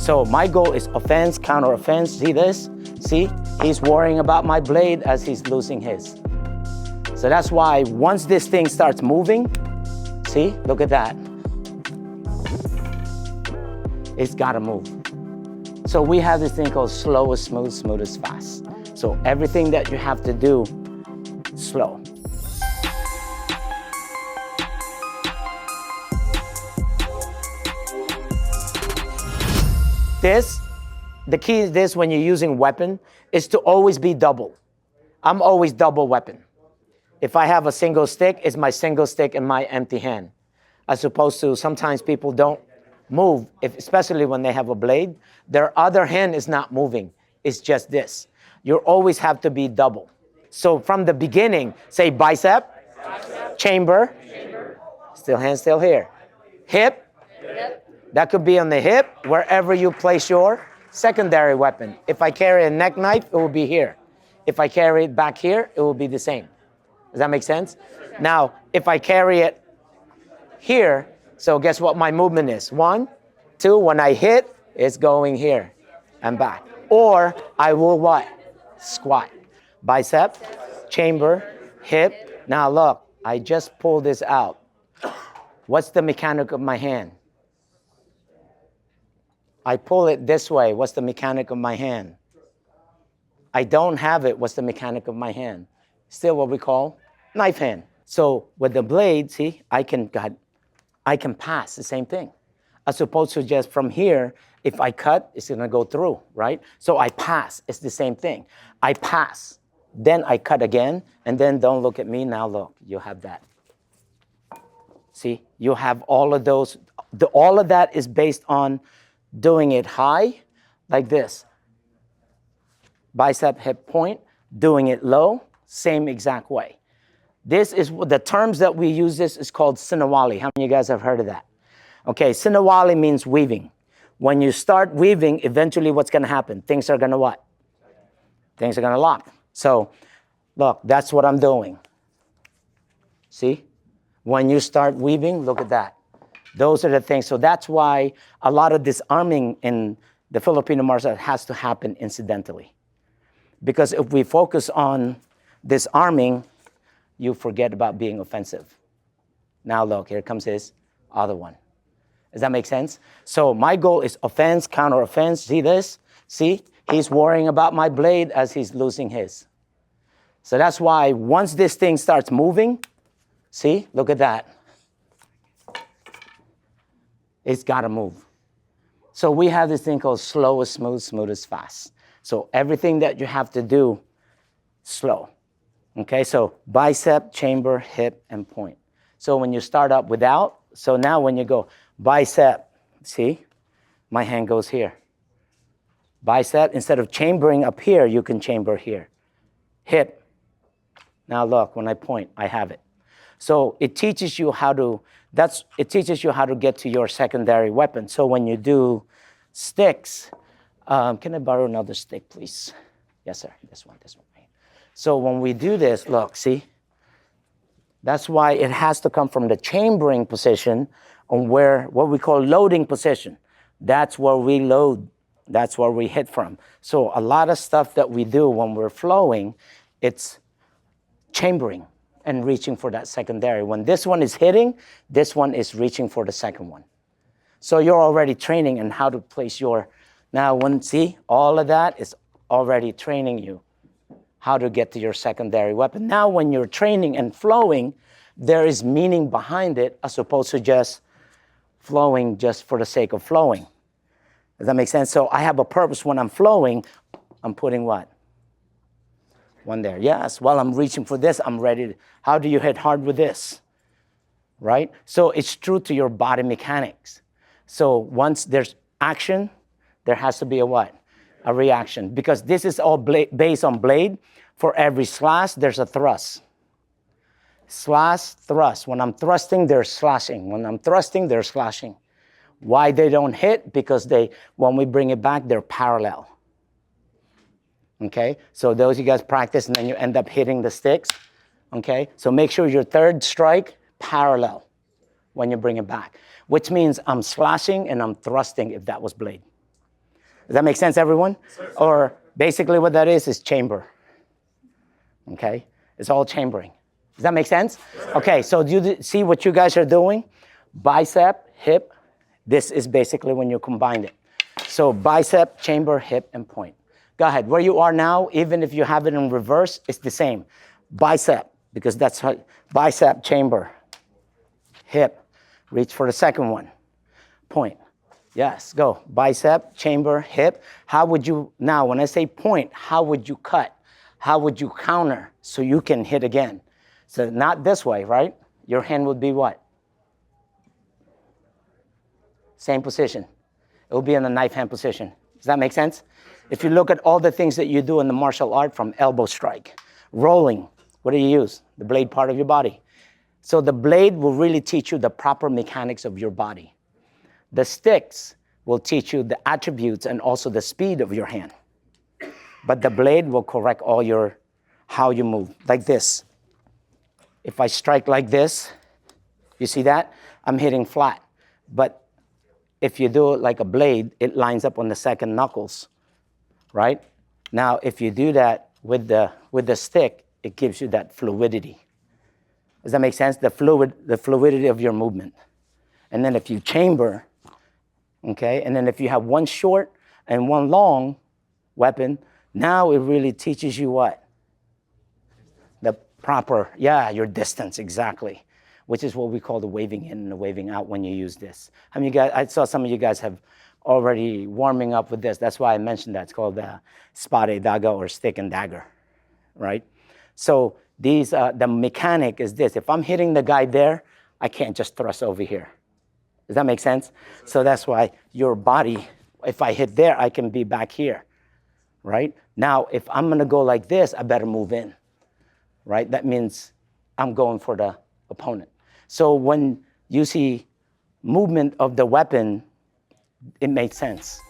So my goal is offense, counter offense. See this? See, he's worrying about my blade as he's losing his. So that's why once this thing starts moving, see, look at that. It's gotta move. So we have this thing called slow is smooth, smooth is fast. So everything that you have to do, slow. The key is this when you're using weapon, is to always be double. I'm always double weapon. If I have a single stick, it's my single stick in my empty hand. As opposed to sometimes people don't move, especially when they have a blade, their other hand is not moving. It's just this. You always have to be double. So from the beginning, say bicep, chamber, still hand, still here. Hip, that could be on the hip, wherever you place your secondary weapon. If I carry a neck knife, it will be here. If I carry it back here, it will be the same. Does that make sense? Now, if I carry it here, so guess what my movement is? 1, 2, when I hit, it's going here and back. Or I will what? Squat. Bicep, chamber, hip. Now look, I just pulled this out. What's the mechanic of my hand? I pull it this way. What's the mechanic of my hand? I don't have it. What's the mechanic of my hand? Still what we call knife hand. So with the blade, see, I can pass the same thing. As opposed to just from here, if I cut, it's gonna go through, right? So I pass, it's the same thing. I pass, then I cut again, and then don't look at me, now look, you have that. See, you have all of those, all of that is based on doing it high, like this. Bicep, hip point, doing it low, same exact way. This is the terms that we use. This is called Sinawali. How many of you guys have heard of that? Okay, Sinawali means weaving. When you start weaving, eventually what's gonna happen? Things are gonna what? Things are gonna lock. So, look, that's what I'm doing. See? When you start weaving, look at that. Those are the things. So that's why a lot of disarming in the Filipino martial art has to happen incidentally. Because if we focus on disarming, you forget about being offensive. Now look, here comes his other one. Does that make sense? So my goal is offense, counter offense. See this? See? He's worrying about my blade as he's losing his. So that's why once this thing starts moving, see? Look at that. It's gotta move. So we have this thing called slow is smooth, smooth is fast. So everything that you have to do, slow. Okay, so bicep, chamber, hip, and point. So when you start up without, so now when you go bicep, see, my hand goes here. Bicep, instead of chambering up here, you can chamber here. Hip. Now look, when I point, I have it. So it teaches you how to, it teaches you how to get to your secondary weapon. So when you do sticks, can I borrow another stick, please? Yes, sir, this one. So when we do this, look, see? That's why it has to come from the chambering position on where, what we call loading position. That's where we load. That's where we hit from. So a lot of stuff that we do when we're flowing, it's chambering and reaching for that secondary. When this one is hitting, this one is reaching for the second one. So you're already training in how to place your, now when, see, all of that is already training you how to get to your secondary weapon. Now when you're training and flowing, there is meaning behind it as opposed to just flowing just for the sake of flowing. Does that make sense? So I have a purpose when I'm flowing. I'm putting what? One there. Yes, while I'm reaching for this, I'm ready. How do you hit hard with this? Right? So it's true to your body mechanics. So once there's action, there has to be a what? A reaction. Because this is all based on blade. For every slash, there's a thrust. Slash, thrust. When I'm thrusting, they're slashing. When I'm thrusting, they're slashing. Why they don't hit? Because when we bring it back, they're parallel. Okay? So those you guys practice, and then you end up hitting the sticks. Okay? So make sure your third strike, parallel when you bring it back. Which means I'm slashing and I'm thrusting if that was blade. Does that make sense, everyone? Or basically what that is chamber. Okay? It's all chambering. Does that make sense? Okay, so do you see what you guys are doing? Bicep, hip. This is basically when you combine it. So bicep, chamber, hip, and point. Go ahead. Where you are now, even if you have it in reverse, it's the same. Bicep, because that's how, bicep, chamber, hip. Reach for the second one. Point. Yes, go. Bicep, chamber, hip. How would you, now when I say point, how would you cut? How would you counter so you can hit again? So not this way, right? Your hand would be what? Same position. It will be in the knife hand position. Does that make sense? If you look at all the things that you do in the martial art, from elbow strike, rolling, what do you use? The blade part of your body. So the blade will really teach you the proper mechanics of your body. The sticks will teach you the attributes and also the speed of your hand. But the blade will correct all your, how you move, like this. If I strike like this, you see that? I'm hitting flat. But if you do it like a blade, it lines up on the second knuckles, right? Now, if you do that with the stick, it gives you that fluidity. Does that make sense? The fluidity of your movement. And then if you chamber, okay, and then if you have one short and one long weapon, now it really teaches you what? The proper, your distance, exactly. Which is what we call the waving in and the waving out when you use this. I mean, you guys, I saw some of you guys have already warming up with this. That's why I mentioned that. It's called the spade daga, or stick and dagger, right? So these, the mechanic is this. If I'm hitting the guy there, I can't just thrust over here. Does that make sense? So that's why your body, if I hit there, I can be back here, right? Now, if I'm gonna go like this, I better move in, right? That means I'm going for the opponent. So when you see movement of the weapon, it makes sense.